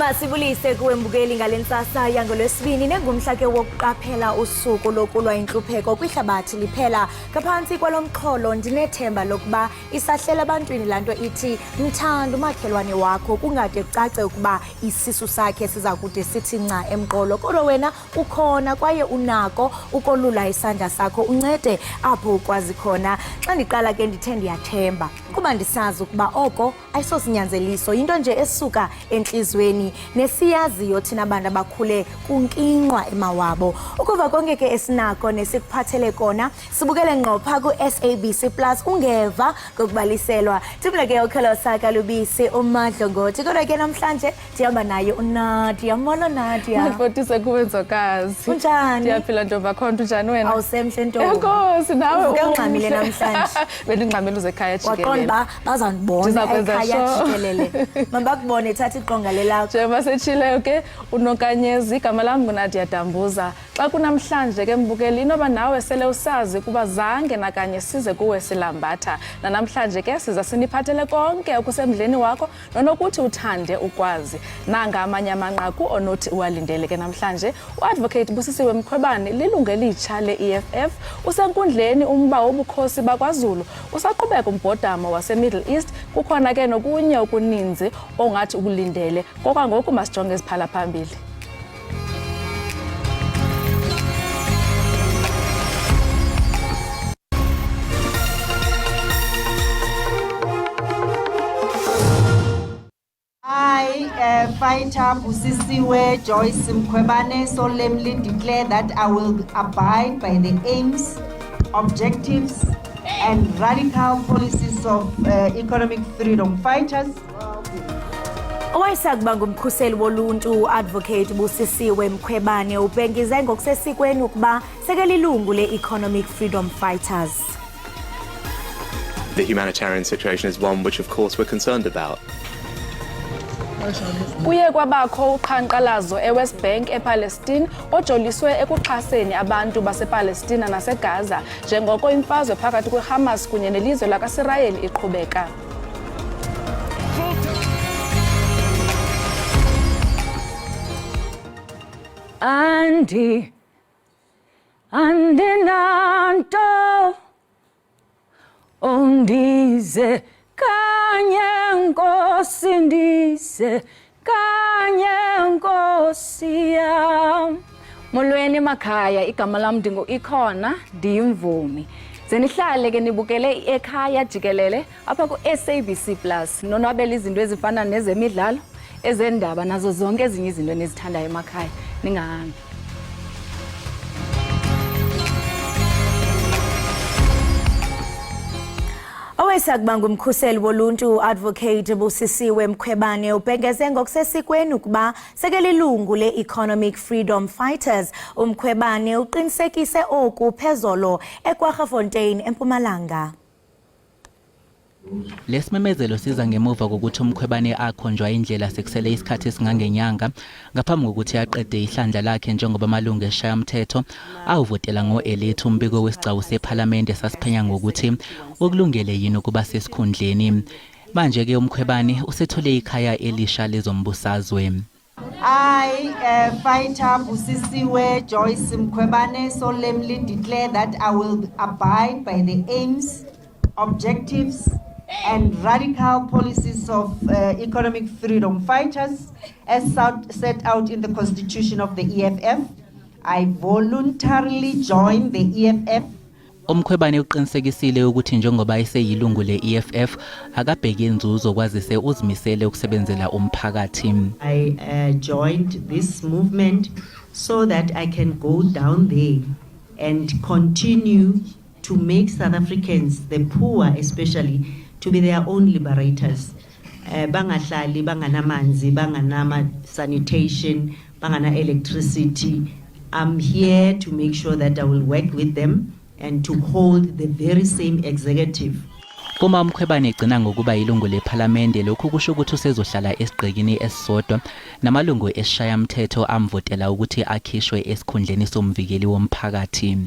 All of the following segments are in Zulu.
Masibulise kuwembukeli ngalentsasa yangolwesibini nengumhla ke wokuqaphela usuku lokulwa intlupheko kwihlabathi liphela. Ngaphansi kwalomxholo ndinethemba lokuba isahlela abantwini lanto ithi mthanda umakhelwane wakho kungade kucace ukuba isisu sakhe siza kude sithi nca emqolo. Kodwa wena ukhona kwaye unako ukolula isandla sakho uncede apho ukwazi khona. Xa ndiqala ke ndithe ndiyathemba kuba ndisazi ukuba oko ayisosinyanzeliso yinto nje esuka entliziyweni nesiyaziyo thina abantu abakhule kunkinqwa emawabo. Ukuva konke ke esinako nesikuphathele kona sibukele ngqo pha ku-SABC Plus ungeva ngokubaliselwa. Thibule ke ukholo saka lubisi umadlongoti. Kodwa ke namhlanje ndihamba naye uNadia. Molo Nadia. Mafotise kuwenzokazi. Unjani? Ndiyaphila ntombi khona unjani wena? Awusemhle ntombi. Enkosi nawe ungxamile namhlanje. Bendingxamile uzekhaya Jikelele. Waqonda bazandibona ekhaya Jikelele. Mabakubone thatha iqonga lelakho. Njengoba setshileyo ke unokanyezi igama lam nguNadia Dambuza. Xa kunamhlanje ke mbukeli inoba nawe sele usazi kuba zange nakanye size kuwe silambatha. Namhlanje ke siza siniphathele konke okusemdleni wakho nonokuthi uthande ukwazi. Nanga amanye amanqaku onothi uwalindele ke namhlanje. Uadvocate Busisiwe Mkhwebane lilungu elitsha le-EFF usenkundleni umba wobukhosi bakwaZulu. Usaqhubeka umbhodamo wase-Middle East kukhona ke nokunye okuninzi ongathi ukulindele. Ngoku masijonge eziphala phambili. I, fighter Busisiwe Joyce Mkhwebane, solemnly declare that I will abide by the aims, objectives, and radical policies of economic freedom fighters. Owayesakuba ngumkhuseli woluntu Advocate Busisiwe Mkhwebane ubhengize ngokusesikweni ukuba sekelilungu le-Economic Freedom Fighters. The humanitarian situation is one which of course we're concerned about. Kuye kwabakho uqhankqalazo eWest Bank ePalestine ojoliswe ekuxhaseni abantu basePalestina naseGaza njengoko imfazwe phakathi kweHamas kunye nelizwe lakaSirayeli iqhubeka. Andinanto undize kanye nkosi ndize kanye nkosi yam. Molweni emakhaya igama lam ndingu Ikhona ndiyimvumi. Zenihlale ke nibukele Ekhaya Jikelele apha ku-SABC Plus nonwabela izinto ezifana nezemidlalo ezendaba nazo zonke ezinye izinto enizithandayo emakhaya ningahambi. Owayesakuba ngumkhuseli woluntu Advocate Busisiwe Mkhwebane ubhengeze ngokusesikweni ukuba sekelilungu le-Economic Freedom Fighters. Umkhwebane uqinisekise oku phezolo eKwaGafontein eMpumalanga. Lesimemezelo siza ngemuva kokuthi Mkhwebane akhonjwa indlela sekusele isikhathi esingangenyanga ngaphambi kokuthi aqede ihlandla lakhe njengoba amalungu eshayamthetho awuvotela ngo-elite umbiko wesigcawu sePhalamende sasiphenya ngokuthi ukulungele yini ukuba sesikhundleni. Manje ke Mkhwebane usethole ikhaya elisha lezombusazwe. I, fighter Busisiwe Joyce Mkhwebane, solemnly declare that I will abide by the aims, objectives, and radical policies of economic freedom fighters as set out in the Constitution of the EFF. I voluntarily joined the EFF. Umkhwebane uqinisekisile ukuthi njengoba eseyilungu le-EFF akabheki inzuzo kwazise uzimisele ukusebenzela umphakathi. I joined this movement so that I can go down there and continue to make South Africans, the poor especially, to be their own liberators. Bangahlali, banganamanzi, banganama sanitation, bangana electricity. I'm here to make sure that I will work with them and to hold the very same executive. Uma Mkhwebane egcina ngokuba yilungu lePhalamende lokhu kusho ukuthi usezohlala esigqikini esisodwa namalungu esishayamthetho amvotela ukuthi akhishwe esikhundleni somvikeli womphakathi.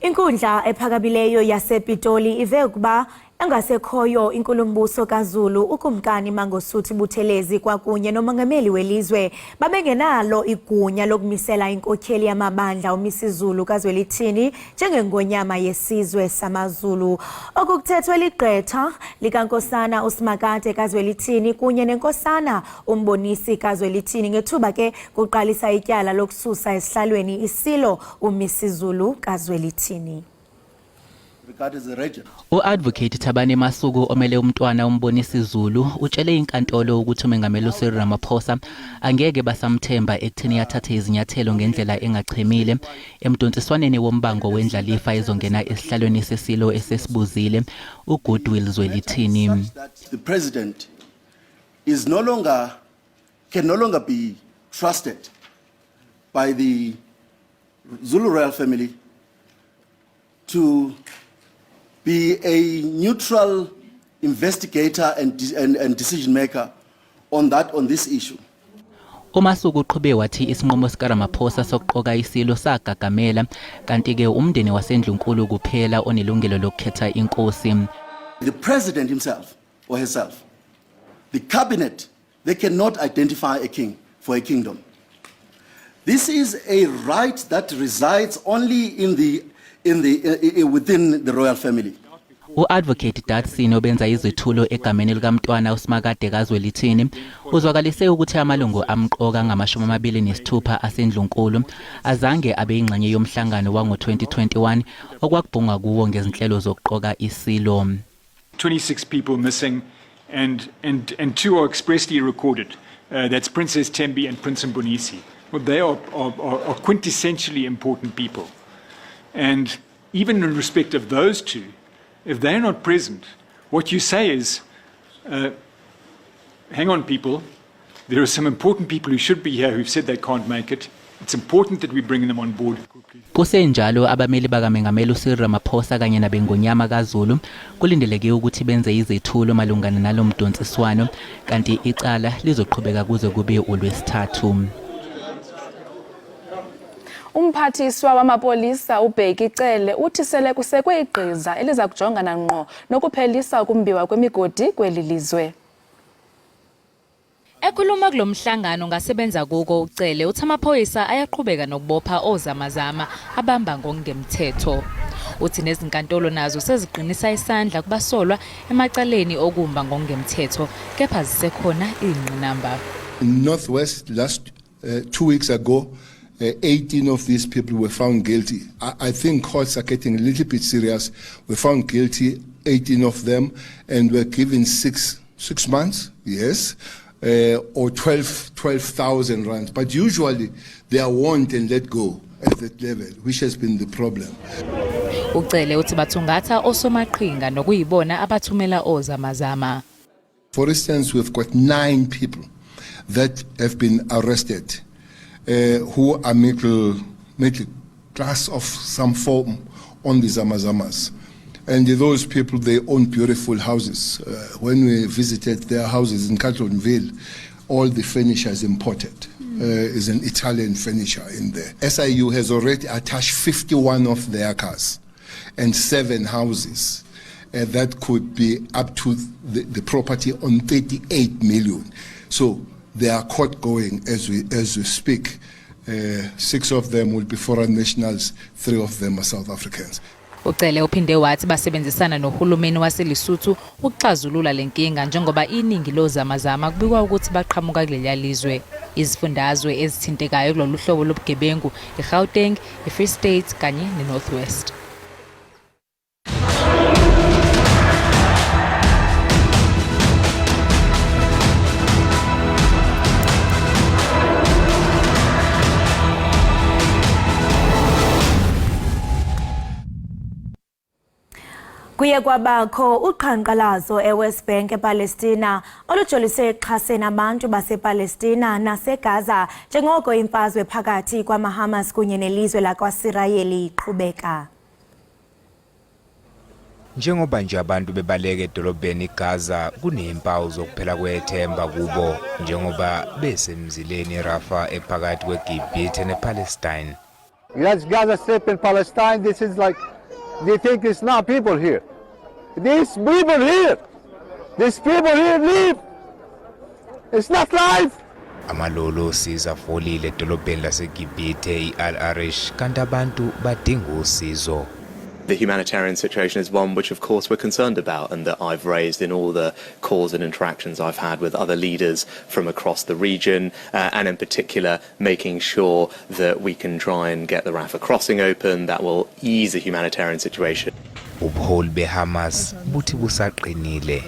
Inkundla ephakamileyo yasePitoli ive ukuba Engasekhoyo inkulumbuso kaZulu ukumkani Mangosuthu Buthelezi kwakunye nomongameli welizwe babengenalo igunya lokumisela inkokheli yamabandla uMisizulu kaZwelithini njengengonyama yesizwe samaZulu. Okukuthethwe ligqetha likaNkosana uSimakade kaZwelithini kunye neNkosana uMbonisi kaZwelithini ngethuba ke kuqalisa ityala lokususa esihlalweni isilo uMisizulu kaZwelithini. U-Advocate Thabane Masuku omele umntwana uMbonisi Zulu utshele inkantolo ukuthi umengameli uCyril Ramaphosa angeke basamthemba ekutheni yathatha izinyathelo ngendlela engachemile emdontsiswaneni wombango wendlalifa ezongena esihlalweni sesilo esesibuzile uGoodwill Zwelithini. The president can no longer be trusted by the Zulu royal family to be a neutral investigator and decision maker on this issue. uMasuku uqhube wathi isinqumo sikaRamaphosa sokuqoka isilo sagagamela kanti ke umndeni wasendlunkulu kuphela onelungelo lokukhetha inkosi. The president himself or herself, the cabinet, they cannot identify a king for a kingdom. This is a right that resides only within the royal family. U-Advocate Dadsino obenza izethulo egameni likaMntwana uSimakade kaZwelithini uzwakalise ukuthi amalungu amqoka ngama-26 asendlunkulu azange abe ingxenye yomhlangano wango-2021 okwakubhungwa kuwo ngezinhlelo zokuqoka isilo. 26 people missing and 2 are expressly recorded. That's Princess Tembi and Prince Mbonisi. Well, they are quintessentially important people. And even in respect of those two, if they're not present, what you say is, hang on people, there are some important people who should be here who've said they can't make it. It's important that we bring them on board. Kusenjalo abameli bakaMengameli uCyril Ramaphosa kanye nabengonyama kaZulu kulindeleke ukuthi benze izethulo malungana nalomdontsiswano kanti icala lizoqhubeka kuze kube uLwesithathu. Umphathiswa wamapolisa uBhekicele uthi sele kusekwe igqiza eliza kujongana ngqo nokuphelisa ukumbiwa kwemigodi kweli lizwe. Ekhuluma kulomhlangano ngasebenza kuko uCele uthi amaphoyisa ayaqhubeka nokubopha ozamazama abamba ngokungemthetho. Uthi nezinkantolo nazo seziqinisa isandla kubasolwa emacaleni okumba ngokungemthetho kepha zisekhona ingqinamba. In Northwest last 2 weeks ago 18 of these people were found guilty. I think courts are getting a little bit serious. We found guilty 18 of them and were given six months, yes, or 12,000 rands. But usually they are warned and let go at that level, which has been the problem. uCele uthi bathungatha osomaqhinga nokuyibona abathumela ozamazama. For instance, we've got 9 people that have been arrested. Who are middle class of some form on the Zamazamas. And those people, they own beautiful houses. When we visited their houses in Carltonville, all the furniture is imported. Is an Italian furniture in there. SIU has already attached 51 of their cars and 7 houses. That could be up to the property on 38 million. So they are caught going as we speak. 6 of them will be foreign nationals, 3 of them are South Africans. uCele uphinde wathi basebenzisana nohulumeni waseLesotho ukuxazulula lenkinga njengoba iningi lozamazama kubikwa ukuthi baqhamuka kuleli lizwe. Izifundazwe ezithintekayo kulolu hlobo lobugebengu eGauteng, eFree State kanye neNorthwest. Kuye kwabakho uqhankqalazo eWest Bank ePalestina olujolise ekuxhaseni abantu basePalestina naseGaza njengoko imfazwe phakathi kwamaHamas kunye nelizwe lakwaSirayeli iqhubeka. Njengoba nje abantu bebaleka edolobheni iGaza kunempawu zokuphela kwethemba kubo njengoba besemzileni eRafah ephakathi kweGibhithe nePalestine. That's Gaza Strip in Palestine. This is like they think it's not people here. these people here live. It's not life. Amalolo siza folile edolobheni laseGibhithe iAl-Arish kanti abantu badinga usizo. The humanitarian situation is one which, of course, we're concerned about and that I've raised in all the calls and interactions I've had with other leaders from across the region, and in particular making sure that we can try and get the Rafah crossing open. That will ease the humanitarian situation. Ubuholi beHamas buthi busaqinile.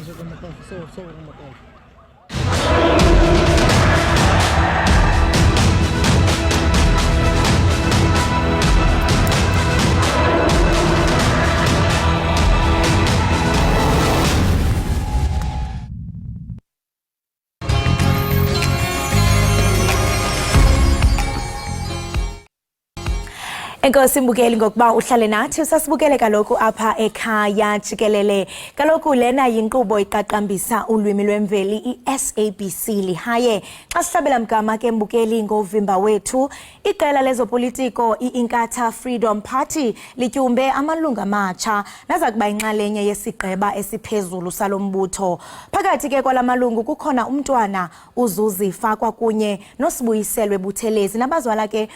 Enkosi Mbukeli ngokuba uhlale nathi usasibukele kaloku apha ekhaya Jikelele. Kaloku lena yinkqubo iqaqambisa ulwimi lwemveli iSABC lihaye. Xa sihlabela mgama ke Mbukeli ngovimba wethu, iqela lezopolitiko iInkatha Freedom Party lityumbe amalunga amatsha naza kuba inxalenye yesigqeba esiphezulu salombutho. Phakathi ke kwalamalungu kukhona umntwana uZuzifa kwakunye noSibuyiselwe Buthelezi nabazwala ke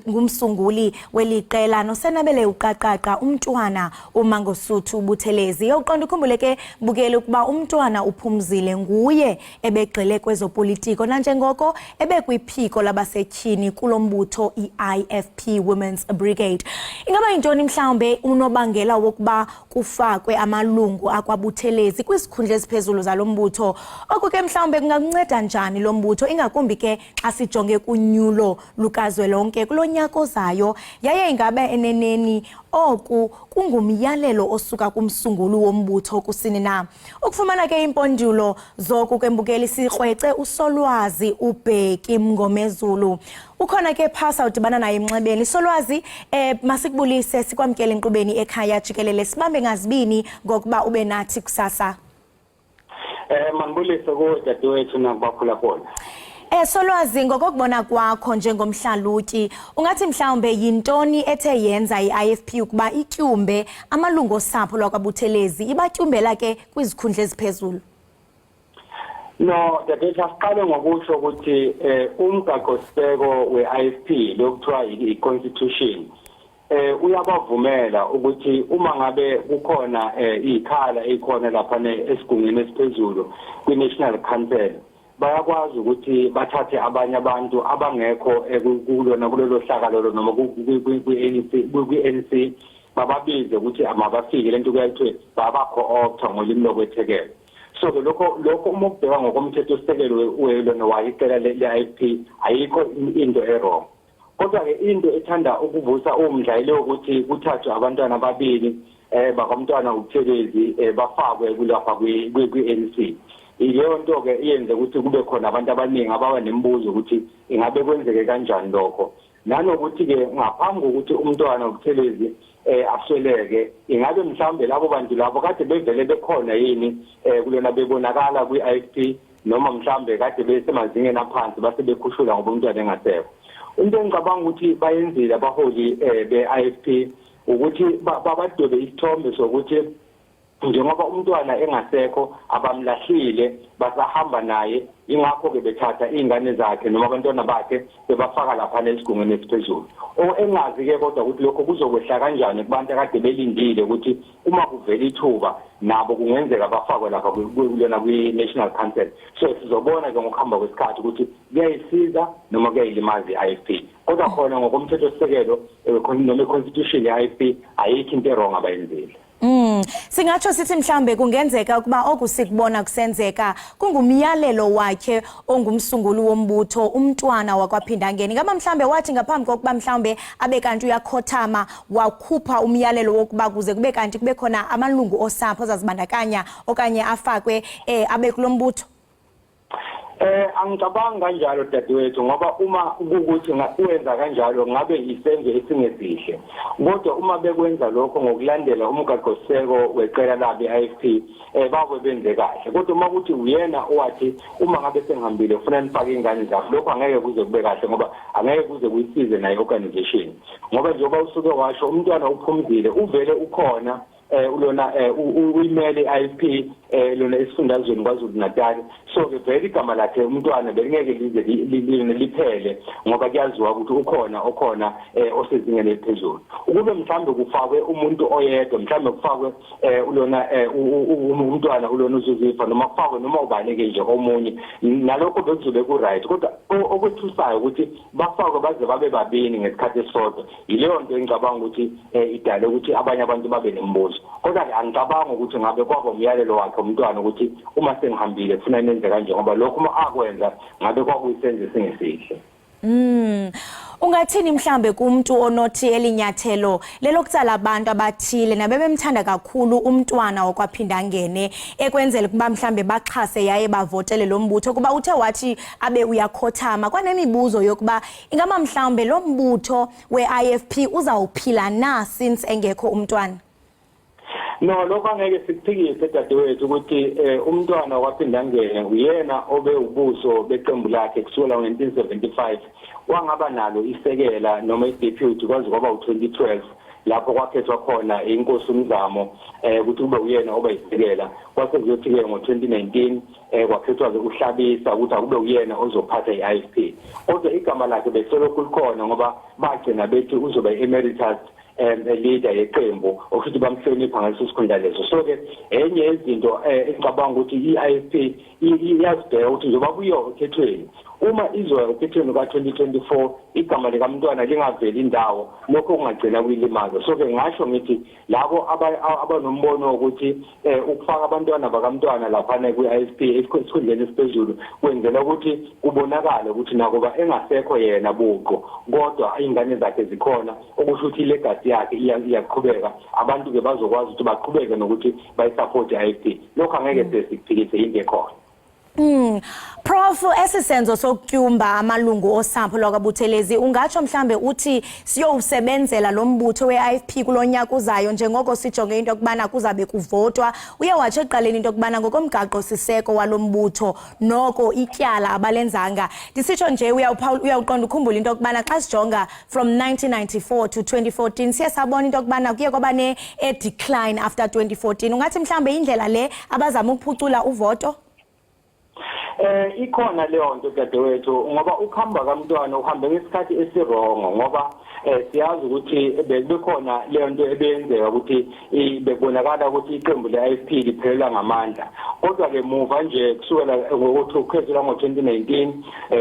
ngumsunguli weliqela nosenabele uqaqaqa umntwana uMangosuthu Buthelezi. Yawuqonda ukhumbule ke Mbukeli ukuba umntwana uphumzile nguye ebegxile kwezopolitiko nanjengoko ebekwiphiko labasetyhini kulombutho iIFP Women's Brigade. Ingaba yintoni mhlawumbe unobangela wokuba kufakwe amalungu akwaButhelezi kwisikhundla esiphezulu zalombutho? Oku ke mhlawumbe kungakunceda njani lombutho ingakumbi ke xa sijonge kunyulo lukazwelonke kulonyaka ozayo? Yaye ingabe eneneni oku kungumyalelo osuka kumsunguli wombutho kusini na? Ukufumana ke impendulo zoku kwembukeli sikrwece uSolwazi uBheki Mngomezulu. Ukhona ke phasa udibana naye emnxebeni. Solwazi, masikubulise sikwamkele inkqubeni ekhaya Jikelele. Sibambe ngazibini ngokuba ube nathi kusasa. Mandibulise kodadewethu nakubaphula khona. Solwazi, ngokubona kwakho njengomhlalutyi, ungathi mhlawumbe yintoni ethe yenza iIFP ukuba ityumbe amalungu osapho lwakwaButhelezi ibatyumbela ke kwizikhundla eziphezulu? No, dadewethu asiqale ngokusho ukuthi umgaqo-siseko we-IFP lokuthiwa i-constitution uyabavumela ukuthi uma ngabe kukhona ikhala ekhona lapha esigungeni esiphezulu kwi-National Council bayakwazi ukuthi bathathe abanye abantu abangekho kulelo hlakalolo noma kwi-ANC bababize ukuthi amabafike lento kuyayithiwe babakho-optha ngolimi lokwethekela. So lokho uma ukubheka ngokomthetho osisekelo welona wayiqela le-IFP ayikho into errong. Kodwa-ke into ethanda ukuvusa umdla ukuthi kuthathwe abantwana ababili bakamntwana uButhelezi bafakwe kulapha kwi-ANC. Ileyo nto ke iyenze ukuthi kube khona abantu abaningi ababa nemibuzo ukuthi ingabe kwenzeke kanjani lokho. Nanokuthi ke ngaphambi kokuthi umntwana uButhelezi asweleke ingabe mhlawumbe labo bantu labo kade bevele bekhona yini kulona bebonakala kwi-IFP noma mhlawumbe kade besemazingeni aphansi base bekhushula ngoba umntwana engasekho. Into engicabanga ukuthi bayenzile abaholi be-IFP ukuthi babadwebe isithombe sokuthi njengoba umntwana engasekho abamlahlile basahamba naye ingakho ke bethatha izingane zakhe noma abantwana bakhe bebafaka lapha esigungeni esiphezulu. Engazi ke kodwa ukuthi lokho kuzokwehla kanjani kubantu akade belindile ukuthi uma kuvela ithuba nabo kungenzeka bafakwe lapha kulona kwi-National Council. So sizobona ke ngokuhamba kwesikhathi ukuthi kuyayisiza noma kuyayilimaza i-IFP. Kodwa khona ngokomthetho osisekelo noma i-constitution ye-IFP ayikho into errong abayenzile. Singatsho sithi mhlambe kungenzeka ukuba okusikubona kusenzeka kungumyalelo wakhe ongumsunguli wombutho umntwana wakwaphinda ngeni. Ngaba mhlambe wathi ngaphambi kokuba mhlambe abe kanti uyakhothama wakhupha umyalelo wokuba kuze kube kanti kube khona amalungu osapho azazibandakanya okanye afakwe abe kulombutho? Angicabanga kanjalo dadewethu ngoba uma ukuthi ngakuwenza kanjalo ngabe isenzo esingesihle. Kodwa uma bekwenza lokho ngokulandela umgaqo-siseko weqela labe i-IFP bakwe benze kahle. Kodwa uma kuthi uyena owathi uma ngabe sengihambile ufuna nifake ingane zakho lokho angeke kuze kube kahle ngoba angeke kuze kuyisize nayo organization. Ngoba njengoba usuke washo umntwana uphumzile uvele ukhona ulona uyimele IFP lona esifundazweni kwaZulu Natal. So ke vele igama lakhe umntwana belingeke lize liphele ngoba kuyaziwa ukuthi ukhona osezingeni eliphezulu. Ukube mhlambe kufakwe umuntu oyedwa mhlambe kufakwe ulona umntwana ulona uzuzifa noma kufakwe noma ubaleke nje omunye nalokho bekuzobe ku right kodwa okwethusayo ukuthi bafakwe baze babe babini ngesikhathi esodwa. Yileyo nto engicabanga ukuthi idale ukuthi abanye abantu babe nembuzo. Kodwa ke angicabanga ukuthi ngabe kwaba umyalelo wakhe umntwana ukuthi uma sengihambile kufuna nenze kanje ngoba lokho uma akwenza ngabe kwakuyisenze singesihle. Ungathini mhlambe kumuntu onothi elinyathelo lelokutsala abantu abathile nabebemthanda kakhulu umntwana okwaphinda ngene ekwenzela kuba mhlambe baxhase yaye bavotele lo mbutho kuba uthe wathi abe uyakhothama kwanemibuzo yokuba ingaba mhlambe lo mbutho weIFP uzawuphila na since engekho umntwana. No, lokho angeke sikuphikise dadewethu ukuthi umntwana waphinda ngene uyena obe ubuso beqembu lakhe kusukela ngo1975 wangaba nalo isekela noma ideputy kwaze kwaba u2012 lapho kwakhethwa khona inkosi uMzamo ukuthi kube uyena oba isekela kwase kuyothi-ke ngo2019 kwakhethwa-ke uHlabisa ukuthi akube uyena ozophatha iIFP kodwa igama lakhe beselokhu likhona ngoba bagcina bethi uzoba emeritus leader yeqembu ukuthi bamhlonipha ngaleso sikhundla leso. So ke enye izinto engicabanga ukuthi iIFP iyazibheka ukuthi njengoba kuyo okhethweni uma izoya okhethweni ka2024 igama likamntwana lingaveli indawo lokho kungagcina kuyilimaza. So ke ngasho ngithi labo abanombono ukuthi ukufaka abantwana bakamntwana laphana kwiIFP esikhundleni esiphezulu kwenzela ukuthi kubonakala ukuthi nakuba engasekho yena buqo kodwa ingane zakhe zikhona okusho ukuthi legacy yakhe iyaqhubeka abantu ke bazokwazi ukuthi baqhubeke nokuthi bayisupport iIFP. Lokho angeke sesiphikise into ekhona. Prof, esisenzo sokutyumba amalungu osapho lwakwaButhelezi ungatsho mhlambe uthi siyowusebenzela lo mbutho weIFP kulonyaka uzayo njengoko sijonge into yokubana kuzabe kuvotwa uye watsho eqaleni into yokubana ngokomgaqo siseko walo mbutho noko ityala abalenzanga ndisitsho nje uyawuqonda ukhumbula into yokubana xa sijonga from 1994 to 2014 siye sabona into yokubana kuye kwaba decline after 2014 ungathi mhlambe indlela le abazama ukuphucula uvoto. Ikhona leyo nto dadewethu ngoba ukuhamba kamntwana uhambe ngesikhathi esirongo ngoba siyazi ukuthi bekhona leyo nto ebeyenzeka ukuthi bebonakala ukuthi iqembu leIFP liphelela ngamandla kodwa ke muva nje kusukela ngokukhetho ngo2019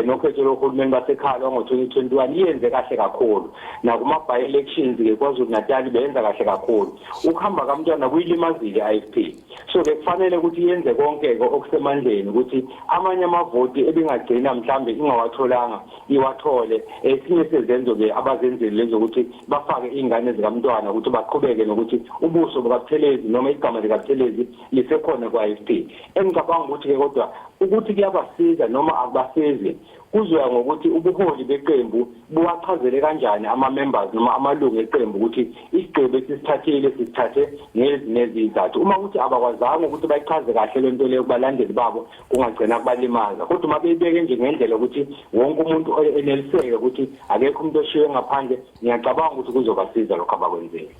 nokhetho lohulumeni basekhaya ngo2021 iyenze kahle kakhulu nakuma by elections ke kwaZulu Natal beyenza kahle kakhulu ukuhamba kamntwana kuyilimazile iIFP. So ke kufanele ukuthi yenze konke okusemandleni ukuthi amanye amavoti ebingagcina mhlambe ingawatholanga iwathole esinye sezenzo ke abazenzile lezo ukuthi bafake ingane zikamntwana ukuthi baqhubeke nokuthi ubuso bukaButhelezi noma igama likaButhelezi lisekhona kwaIFP. Engicabanga ukuthi ke kodwa ukuthi kuyabasiza noma akubasizi kuzoya ngokuthi ubuholi beqembu buwachazele kanjani ama-members noma amalungu eqembu ukuthi isigqebo esisithathile sisithathe nezizathu. Uma ukuthi abakwazanga ukuthi bayichaze kahle lento leyo kubalandeli babo kungagcina kubalimaza kodwa uma beyibeke nje ngendlela ukuthi wonke umuntu eneliseke ukuthi akekho umuntu oshiwe ngaphandle ngiyacabanga ukuthi kuzobasiza lokho abakwenzile.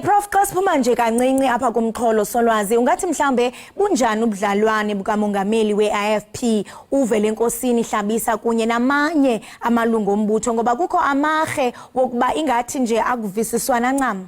Prof, xa siphuma nje kancinci apha kumxholo solwazi ungathi mhlambe bunjani ubudlalwane bukamongameli weIFP uvele enkosini Hlabisa kunye namanye amalungu ombutho ngoba kukho amahe wokuba ingathi nje akuvisiswana ncam.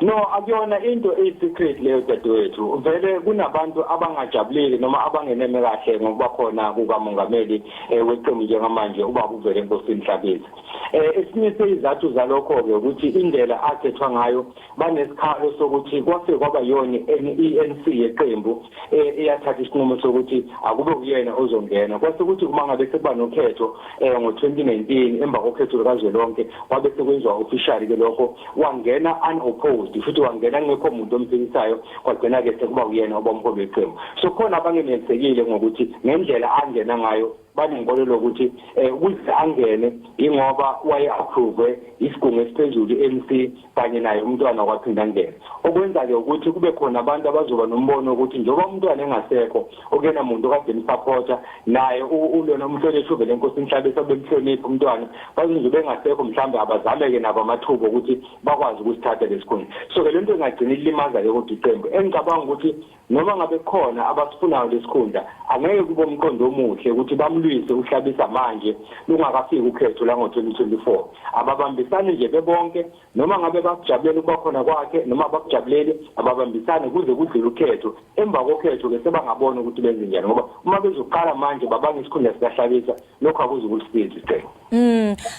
No, akuyona into eyisecret leyo dadewethu. Vele kunabantu abangajabulile noma abangeneme kahle ngokuba khona kukamongameli weqembu njengamanje uba kuvele enkosini Hlabisa. Esinye sezizathu zalokho ke ukuthi indlela akhethwa ngayo banesikhalo sokuthi kwase kwaba yona iNC yeqembu eyathatha isinqumo sokuthi akube uyena ozongena. Kwase ukuthi uma ngabe sekuba nokhetho ngo2019 emva kokhetho likazwelonke kwabe sekwenziwa officially ke lokho wangena unopposed futhi wangena ngekho umuntu omthikisayo kwagcina ke sekuba uyena obomholi weqembu. So khona abangenelisekile ngokuthi ngendlela angena ngayo banenkolelo ukuthi ukuze angene ingoba waye approve isigungu esiphezulu iNC kanye naye umntwana kwaphinda ngene. Okwenza ke ukuthi kube khona abantu abazoba nombono ukuthi njengoba umntwana engasekho okena umuntu kade emsupporta naye ulona umhlonishwa uvele enkosini Hlabisa bemhlonipha umntwana bazobe bengasekho mhlambe abazame ke nabo amathuba ukuthi bakwazi ukusithatha lesikhundla. so ke lento ingagcina ilimaza ke kodwa iqembu engicabanga ukuthi noma ngabe khona abasifunayo lesikhundla angeke kube umqondo omuhle ukuthi bamlwise uhlabisa manje lungakafiki ukhetho la ngo2024 ababambisane nje bebonke noma ngabe bakujabulela ukuba khona kwakhe noma bakujabulele ababambisane kuze kudlule ukhetho emva kokhetho ke sebangabona ukuthi benze njani ngoba uma bezoqala manje babanga isikhundla sikahlabisa lokho akuzukulisiza iqembu.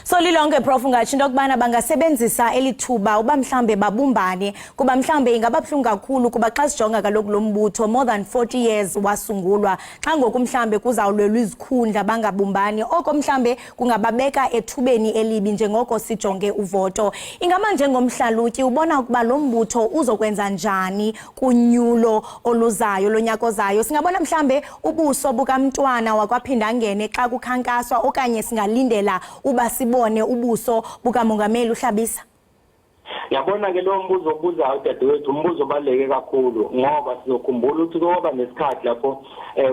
So lilonke prof ungathi into kubana bangasebenzisa elithuba uba mhlambe babumbane kuba mhlambe ingababhlungu kakhulu kuba xa sijonga kaloku lo mbutho more than 40 years wasungulwa xa ngoku mhlambe kuzawulwelwa izikhundla bangabumbani oko mhlambe kungababeka ethubeni elibi njengoko sijonge uvoto. Ingaba njengomhlalutyi ubona ukuba lo mbutho uzokwenza njani kunyulo oluzayo lonyaka ozayo singabona mhlambe ubuso bukamntwana wakwaphinda ngene xa kukhankaswa okanye singalindela uba sibone ubuso bukamongameli uhlabisa? Yabona ke lo mbuzo obuzayo dadewethu umbuzo obaleke kakhulu ngoba sizokhumbula ukuthi ngoba nesikhathi lapho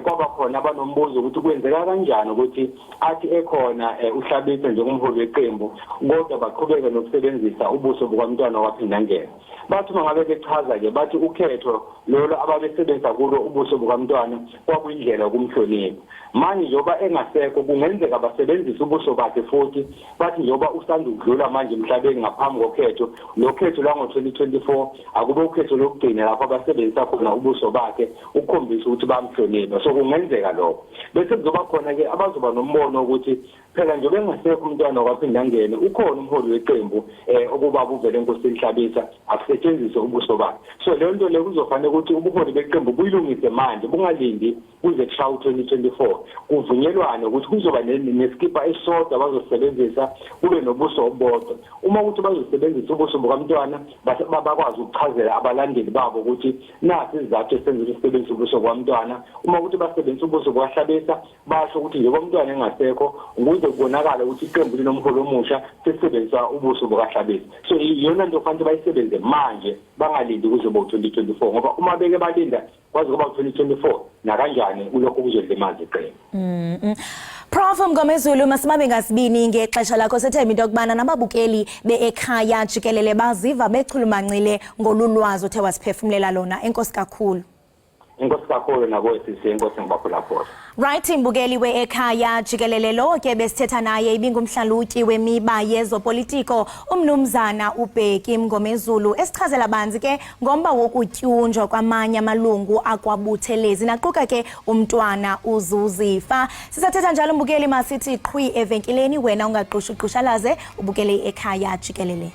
kwaba khona abanombuzo ukuthi kwenzeka kanjani ukuthi athi ekhona uhlabisa njengomholi weqembu kodwa baqhubeka nokusebenzisa ubuso bukamntwana waphinda ngene. Bathi mangabe bechaza ke bathi ukhetho lolo ababesebenzisa kulo ubuso bukamntwana kwakuyindlela yokumhlonipha. Manje njoba engasekho kungenzeka basebenzisa ubuso bakhe futhi bathi njoba usanda ukudlula manje emhlabeni ngaphambi kokhetho lokhetho la ngo2024 akube ukhetho lokugcina lapho abasebenzisa khona ubuso bakhe ukukhombisa ukuthi bamhlonipha. So kungenzeka lokho bese kuzoba khona ke abazoba nombono ukuthi phela nje bengasekho umntwana waphinda ngene ukhona umholi weqembu okuba buvele enkosini Hlabisa akusetshenziswe ubuso bakhe. So le nto le kuzofanele ukuthi ubuholi beqembu buyilungise manje bungalindi kuze kushaye 2024 kuvunyelwane ukuthi kuzoba neskipa esisodwa bazosebenzisa kube nobuso obodwa. Uma ukuthi bazosebenzisa ubuso bukamntwana bakwazi ukuchazela abalandeli babo ukuthi nasi izathu esenza ukusebenzisa ubuso bukamntwana. Uma ukuthi basebenzisa ubuso bukaHlabisa basho ukuthi njengoba umntwana engasekho ukuze kubonakala ukuthi iqembu linomholi omusha sesebenzisa ubuso bukaHlabisa. So iyona nto kufanele bayisebenze manje bangalindi kuze bo 2024 ngoba uma beke balinda kwazi kuba 2024 na kanjani ulokho kuzolimaza iqembu. Prof Mgomezulu masibabe ngasibini ngexesha lakho sethemba into kubana nababukeli beEkhaya Jikelele baziva bechulumancile ngolulwazi othe wasiphefumulela lona. Enkosi kakhulu. Enkosi kakhulu nabo sisi enkosi ngibaphula phosha. Right imbukeli weEkhaya Jikelele lo ke besithetha naye ibingumhlalutyi wemiba yezopolitiko umnumzana uBheki Mgomezulu esichazela banzi ke ngomba wokutyunjwa kwamanye amalungu akwabuthelezi naquka ke umntwana uZuzifa. Sisathetha njalo umbukeli masithi qhwi evenkileni wena ungaqushuqushalaze ubukele iEkhaya Jikelele.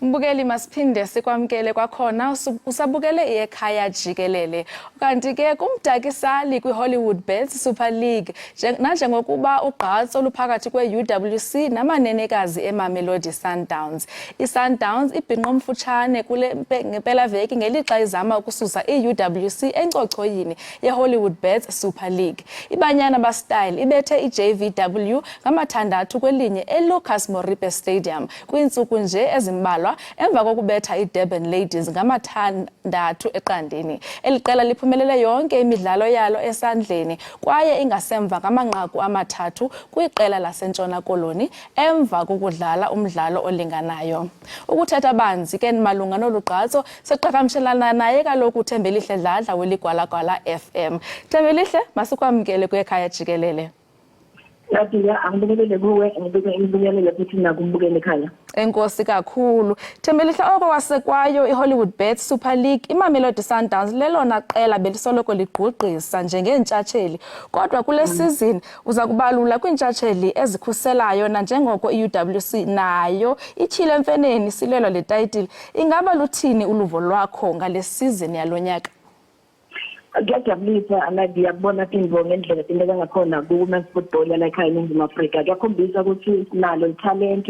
Mbukeli masiphinde sikwamkele kwakhona usabukele iEkhaya Jikelele kanti ke kumdakisali kwiHollywood Bets Super League nanjengokuba ugqatso oluphakathi kweUWC namanenekazi eMamelodi Sundowns. iSundowns ibhinqa omfutshane kule ngempela veki ngelixa izama ukususa iUWC encochoyini yeHollywood Bets Super League. Ibanyana bastyle ibethe iJVW ngamathandathu kwelinye eLucas Moripe Stadium kwintsuku nje ezimbalwa emva kokubetha iDurban Ladies ngamathandathu eqandeni. Eliqela liphumelele yonke imidlalo yalo esandleni kwaye ingasemva ngamanqaku amathathu kwiqela lasentshona koloni emva kokudlala umdlalo olinganayo. Ukuthetha banzi ke malunga nolugqatso seqhagamshelana naye kaloku Thembelihle Dladla weligwalagwala FM. Thembelihle masikwamkele kweEkhaya Jikelele. Yadiya angibelele kuwe ngibeke imibuyelelo futhi nakumbukele ekhaya. Enkosi kakhulu. Thembelihle oko wasekwayo iHollywood Bets Super League iMamelodi Sundowns lelona qela belisoloko ligqugqisa njengentshatsheli kodwa kule season uza kubalula kwintshatsheli ezikhuselayo nanjengoko iUWC nayo ichile emfeneni silelo le title. Ingaba luthini uluvo lwakho ngale season yalonyaka? Ngiyajabulisa ngiyabona Timbo ngendlela into engakhona ku-women's football ekhaya eNingizimu Afrika. Kuyakhombisa ukuthi sinalo talent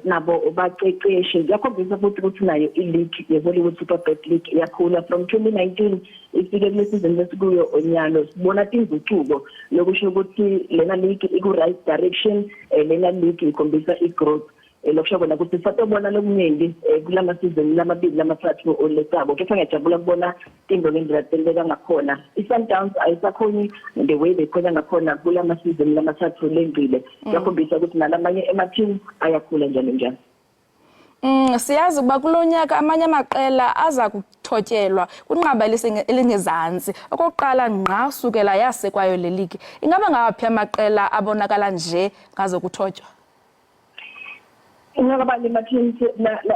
nabo baqeqeshi. Kuyakhombisa futhi ukuthi nayo i-league ye-Hollywood Super Bet League iyakhula from 2019 ifike kule season lesikuyo onyalo. Sibona izinguquko lokusho ukuthi lena league iku right direction lena league ikhombisa i-growth. lokusho kona ukuthi satobona lokuningi kulama season lamabili lamathathu olesabo kepha ngiyajabula kubona Timbo ngendlela tendeka ngakhona iSundowns ayisakhoni the way bekhona ngakhona kulama season lamathathu lengile yakhombisa ukuthi nalamanye emateam ayakhula njalo njalo. Siyazi ukuba kulonyaka amanye amaqela aza kuthotyelwa kunqaba elingezantsi okokuqala ngqa sukela yasekwayo le league ingaba ngaphi amaqela abonakala nje ngazo kuthotywa ingaba le teams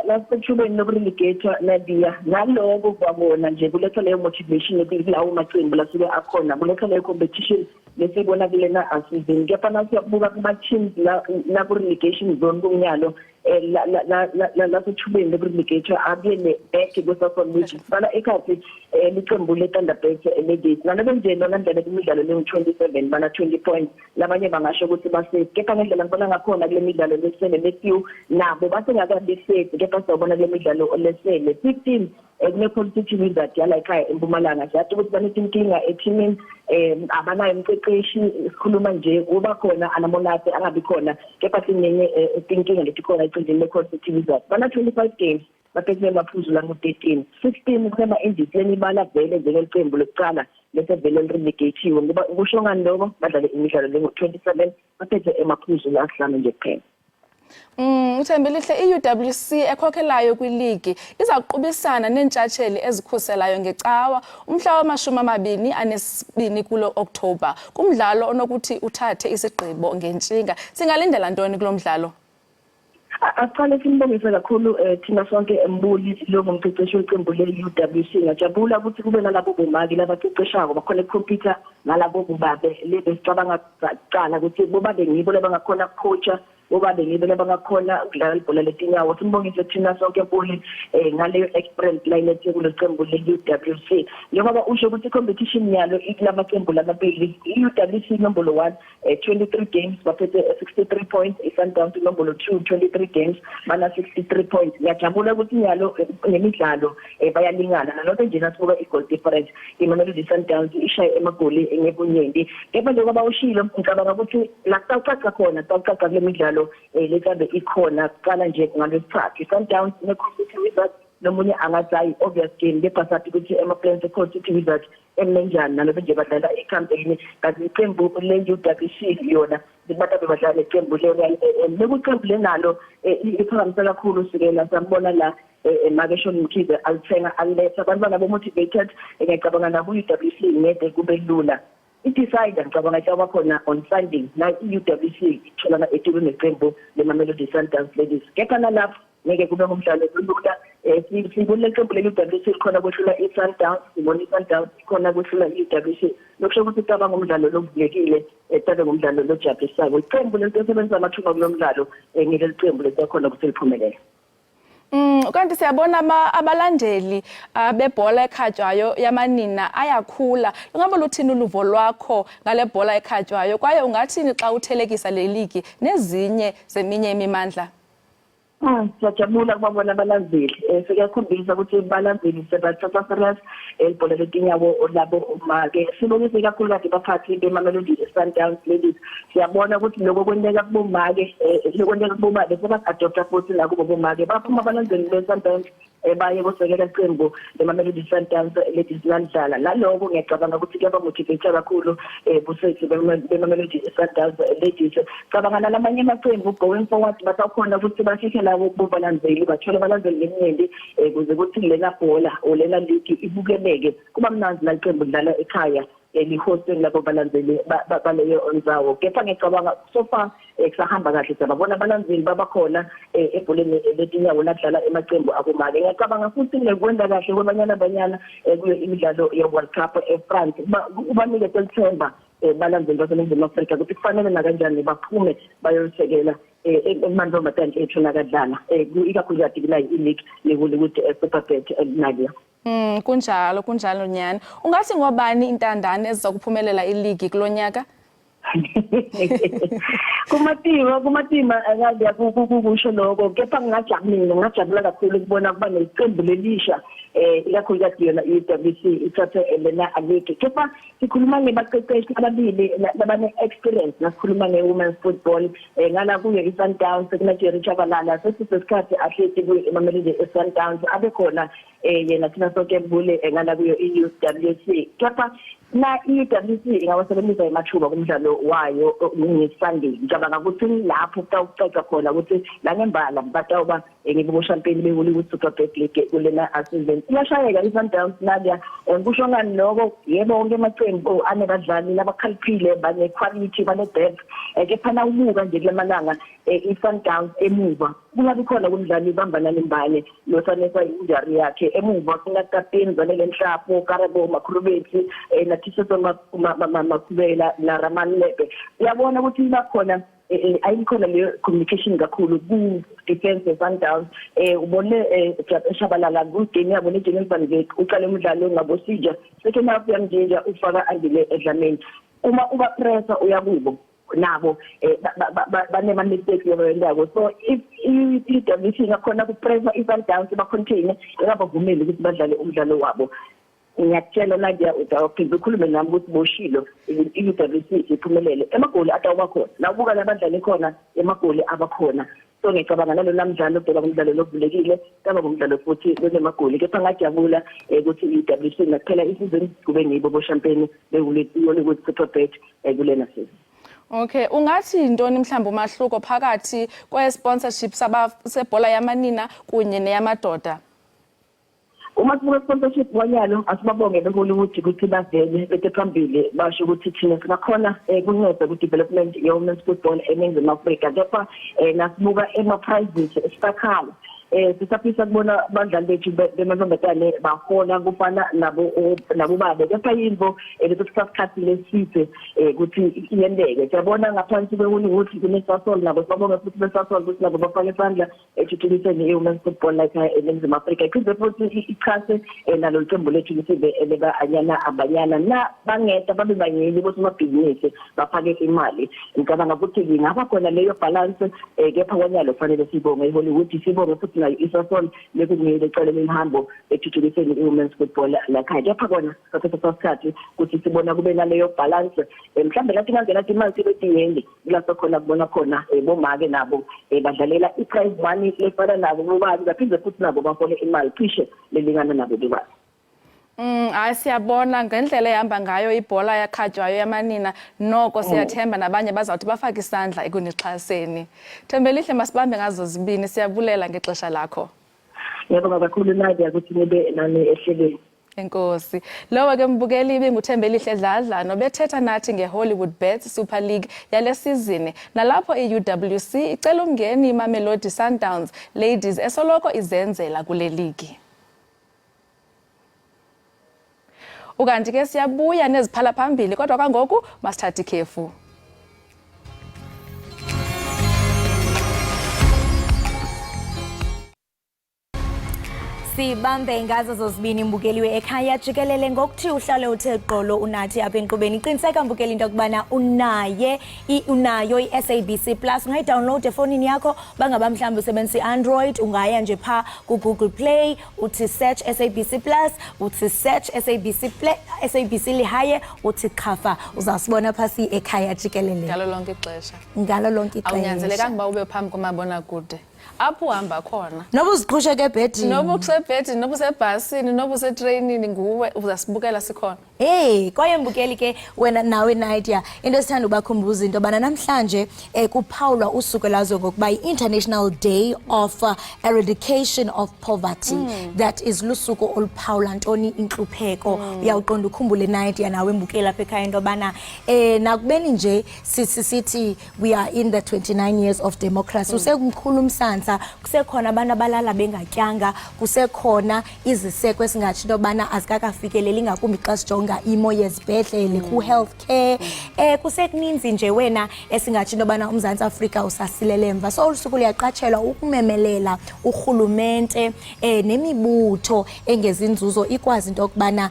la sethubeni lokurelegator Nadia naloko kwabona nje kuletha leyo motivation lawo maqembu lasuke akhona kuletha leyo competition lesibona kulena asizini kepha nasiyabuka kuma teams la ku relegation zone kunyalo la sethubeni lokurelegator abiyele back kwesafon which bala ekhathi liqembu leThunderbirds ladies nalobe nje lona ndlela imidlalo le 27 bana 20 points labanye bangasho ukuthi base kepha ngendlela ngibona ngakhona kule midlalo lesele lefiu nabo basengakabi safe kepha sawubona kule midlalo olesele 15 kune positive result yala ekhaya eMpumalanga siyathi ukuthi banetinkinga eteamini abanayo umqeqeshi sikhuluma nje kuba khona anamonate angabi khona kepha sinenye inkinga letikhona ecindini le-positive result bana 25 games baphethe amaphuzu la ngo-13 16 kusema indiseni ibala vele njengeliqembu lokuqala bese vele lirelegatiwe ngoba kusho ngani lokho badlale imidlalo lengo-27 baphethe amaphuzu la ahlanu nje kuphela. Uthembelihle iUWC ekhokhelayo kwiligi iza kuqubisana nentshatsheli ezikhuselayo ngecawa umhla wama-22 kulo October kumdlalo onokuthi uthathe isigqibo ngentshinga singalindela ntoni kulo mdlalo Aqale simbongise kakhulu thina sonke embuli lo ngumqeqeshi weqembu le-UWC ngajabula ukuthi kube nalabo bomaki labaqeqeshako bakhona ecomputer nalabo bobabe lebe sicabanga kuqala ukuthi bobabe ngibo labangakhona coacha bobabe ngibo labangakhona ukudlala ibhola letinyawo simbongise thina sonke embuli ngaleyo experience line ethe kulo qembu le-UWC njengoba usho ukuthi competition yalo ilamaqembu lamabili i-UWC number 1 23 games baphethe 63 points iSundowns number 2 23 games bana 63 points ngiyajabula ukuthi nyalo nemidlalo bayalingana nalokho nje nasibuka i-goal difference iMamelodi Sundowns ishaye emagoli engebunyenti kepha njengoba ushilo ngicabanga ukuthi la sawucaca khona sawucaca kule midlalo lekabe ikhona qala nje ngalesithathu iSundowns ne-competitive result nomunye angathi obvious game kepha sathi ukuthi ema-plans e-competitive result emenjani nalobe nje badlala i-campaign kanti iqembu le-UWC yona batabe badlala iqembu lekuqembu lenalo iphakamise kakhulu sukela sambona la Makeshon Mkhize alithenga aletha abantwana bo-motivated ngiyacabanga nabo i-UWC ngede kube lula i-decide ngicabanga ukuthi abakhona on Sunday la i-UWC itholana etulo neqembu le-Mamelodi Sundowns ladies kepha nalapho ngeke kube ngumdlalo kulula sibona iqembu le-UWC likhona kwehlula i-Sundowns sibona i-Sundowns ikhona kwehlula i-UWC lokusho ukuthi cabanga umdlalo lovulekile tabe ngumdlalo lojabulisayo iqembu lesebenzisa amathuba kulo mdlalo ngeke iqembu lesakhona ukuthi liphumelele. Kanti siyabona abalandeli bebhola ekhatywayo yamanina ayakhula lungabe luthini uluvo lwakho ngale bhola ekhatywayo kwaye ungathini xa uthelekisa le ligi nezinye zeminye imimandla siyajabula kubabona abalandeli sikakhombisa ukuthi balandeli sebathatha serious ibhola letinyawo labo make sibonise kakhulukazi baphathi beMamelodi Sundowns ladies siyabona ukuthi lokho kwenteka kubomake lokwenteka kubomake sebadopta futhi la kubo bomake baphuma abalandeli beSundowns baye kosekela iqembu leMamelodi Sundowns ladies landlala naloko ngiyacabanga ukuthi kuyabamotivate kakhulu busethi beMamelodi Sundowns ladies cabanga nalamanye amaqembu going forward basakhona ukuthi basheshe labo bobalandeli bathola abalandeli eminingi kuze kuthi lena bhola olena league ibukeleke kuba mnandi la iqembu lidlala ekhaya lihosting labo balandeli baleyo onzawo kepha ngicabanga so far kusahamba kahle sababona abalandeli babakhona ebholeni letinyawo ladlala emaqembu akomake ngiyacabanga futhi nekwenda kahle kwabanyana kuyo imidlalo ye-World Cup eFrance ubanike selithemba balandeli baseNingizimu Afrika ukuthi kufanele nakanjani baphume bayosekela emantombazane ethu nakadlala ikakhulukazi kula i-league leHollywood SuperBet Nadia. Kunjalo nyani ungathi ngobani intandane eziza kuphumelela iligi kulonyaka kumatima akazi kukusho lokho kepha ngajabula kakhulu ukubona kuba neqembu lelisha ikakhulukazi yona i-WC ithathe lena alike kepha sikhuluma nebaqeqeshi ababili labane experience nasikhuluma nge-women's football ngala kuyo i-Sundowns sekunaJerry Chabalala sesisesikhathi ahleti kuMamelodi e-Sundowns abekhona yena thina sonke bule ngala kuyo i-UWC kepha na i-WC ingawasebenzisa emathuba kumdlalo wayo ngeSunday ngicabanga ukuthi lapho kutawucaca khona ukuthi la ngembala batawuba ngibo champion beHollywood Super League kulena season iyashayeka i-Sundowns Nadia kusho ngani lokho yebo wonke amaqembu anebadlali labakhaliphile bane quality bane depth kepha na ubuka nje kulemalanga i-Sundowns emuva kungabi khona kumdlali ibambana nembale losanesa injury yakhe emuva kunakapteni zanele Nhlapo Karabo Makhulubethi naThisho Makhubela na Raman Lepe uyabona ukuthi bakhona ayikhona leyo communication kakhulu ku defense Sundowns ubone Shabalala kugame yabo neJenel Van Beek uqale umdlalo ngabosija second half yamjinja ufaka andile edlameni uma uba pressure uyakubo nabo banema mistakes yabo so if i-WC ngakhona ku pressure i-Sundowns ba contain engabavumeli ukuthi badlale umdlalo wabo ngiyakutshela Nadia utawuphinde ukhulume nami ukuthi boshilo i-WC iphumelele emagoli atawuba khona nawubuka labadlali khona emagoli abakhona so ngicabanga nalo namdlalo phela umdlalo lokuvulekile kaba umdlalo futhi kunemagoli kepha ngajabula ukuthi i-WC ngaphela isizini kube ngibo bo champion beHollywood Super kulena season. Okay, ungathi intoni mhlawumbe umahluko phakathi kwe-sponsorship sebhola yamanina kunye neyamadoda? Uma sibuka sponsorship wanyalo asibabonge beHollywood ukuthi bavele bethe phambili basho ukuthi thina singakhona kunceda ku development ye women's football eNingizimu Afrika kepha nasibuka prizes esitakhala sisafisa kubona abadlali bethu bemantombazane bahona kufana nabo babe kepha yimbo leso sikhathi lesithe ukuthi iyendeke siyabona ngaphansi kweHollywood kuneSasol nabo sibabonga futhi beSasol ukuthi nabo bafake isandla ekuthuthukiseni i-women's football like eNingizimu Afrika ikhizwe futhi ichase nalo iqembu lethu libe eleka anyana abanyana na bangeda babe banyeli ukuthi amabhizinisi bafake imali ngicabanga ukuthi ngaba khona leyo balance kepha kwanyalo kufanele sibonge iHollywood sibonge futhi nayo iSasol lekungiyele ecala lemhambo ekuthuthukiseni i-women's football lakhaya kepha kona sasesikhathi ukuthi sibona kube naleyo balance mhlambe lathi ngangena imali sibedingeni lapho khona kubona khona bomake nabo badlalela i-prize money lefana nabo bobazi baphinde futhi nabo bafole imali cishe lelingana nabo bebazi. Hayi siyabona ngendlela ehamba ngayo ibhola yakhatywayo yamanina noko siyathemba nabanye bazawuthi bafake isandla ekunixhaseni. Thembelihle masibambe ngazo zibini siyabulela ngexesha lakho. Ngiyabonga kakhulu Nadia ukuthi nibe nami ehlelweni. Enkosi. Lowo ke mbukeli ibinguThembelihle Dladla bethetha nathi ngeHollywood Bets Super League yale season nalapho iUWC icela umngeni iMamelodi Sundowns ladies esoloko izenzela kule league. Ukanti ke siyabuya neziphala phambili kodwa kangoku masithathe ikhefu. Sibambe ngazo zozibini mbukeli we-Ekhaya Jikelele ngokuthi uhlale uthe qolo unathi apha enkqubeni qiniseka mbukeli into kubana unayo i-SABC Plus ungayidownload efonini yakho bangaba mhlawumbe usebenzisa i-Android ungaya nje pha ku-Google Play uthi search SABC Plus uthi search SABC lihaye uthi khafa uzasibona phasi ekhaya Jikelele ngalo lonke ixesha awunyanzelekanga uba ube phambi komabonakude kude apho uhamba khona noba uziqhushe ke ebhedini noba ukusebhedini noba usebhasini noba usetreyinini nguwe uzasibukela sikhona. Kwaye mbukeli ke wena nawe Nadia into esithanda ubakhumbuza into bana namhlanje kuphawulwa usuku lazo ngokuba i-International Day of Eradication of Poverty that is lusuku oluphawula ntoni intlupheko uyawuqonda ukhumbule Nadia nawe mbukeli apha ekhaya into bana nakubeni nje sithi we are in the 29 years of democracy usekumkhulu umsansa kusekhona abantu abalala bengatyanga kusekhona iziseko esingathi into bana azikakafikeleli ngakumbi xa sijonga imo yezibhedlele ku-healthcare kusekuninzi nje wena esingathi into bana uMzantsi Afrika usasilele emva so ulusuku luyaqatshelwa ukumemelela urhulumente nemibutho engezinzuzo ikwazi into yokubana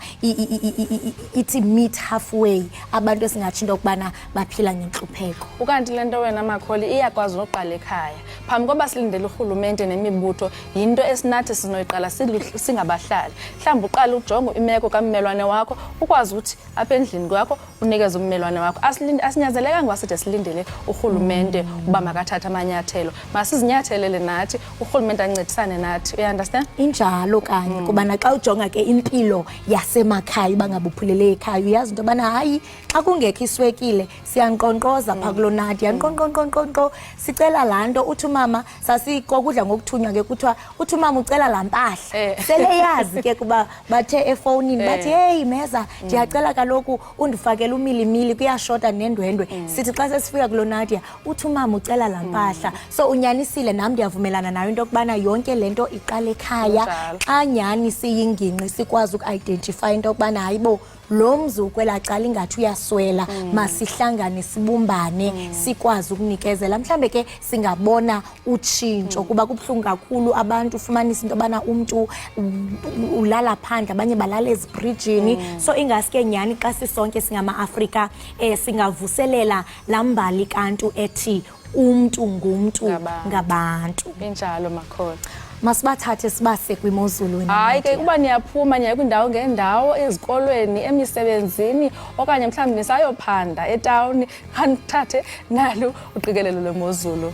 ithi meet halfway abantu esingathi into yokubana baphila ngentlupheko. Ukanti le nto wena Makholi iyakwazi nokuqala ekhaya phambi koba silindele urhulumente nemibutho yinto esinathi sinoyiqala singabahlali. Mhlawumbi uqala ujonge imeko kammelwane wakho ukwazi ukuthi apha endlini kwakho unikeze ummelwane wakho. Asinyanzelekanga uba side silindele urhulumente uba makathathe amanyathelo. Masizinyathelele nathi urhulumente ancedisane nathi. Uyanderstand? Injalo kanye kuba naxa ujonga ke impilo yasemakhaya bangabuphelele ekhaya uyazi into yobana hayi xa kungekho iswekile siyanqonqoza phaa kuloo Nadia nqonqonqonqonqo sicela laa nto uthi umama sasikokudla ngokuthunywa ke kuthiwa uthi umama ucela laa mpahla sele yazi ke kuba bathe efowunini bathi heyi meza ndiyacela kaloku undifakele umilimili kuyashota nendwendwe sithi xa sesifika kuloo Nadia uthi umama ucela laa mpahla so unyanisile nam ndiyavumelana nayo into yokubana yonke le nto iqala ekhaya xa nyani siyingingqi sikwazi uku-identify into yokubana hayibo lo mzi ukwela cala ingathi uyaswela masihlangane sibumbane sikwazi ukunikezela mhlambe ke singabona utshintsho kuba kubuhlungu kakhulu abantu ufumanisa into yobana umntu ulala phandle abanye balala ezibrijini so ingaske nyani xa sisonke singama-Afrika singavuselela laa mbali kantu ethi umntu ngumntu ngabantu. Injalo Makhola. Masibathathe sibase kwimozulu. Hayi ke kuba niyaphuma niya kwindawo ngendawo ezikolweni emisebenzini okanye mhlawumbi nisayophanda etawuni kanithathe nalo uqikelelo lwemozulu.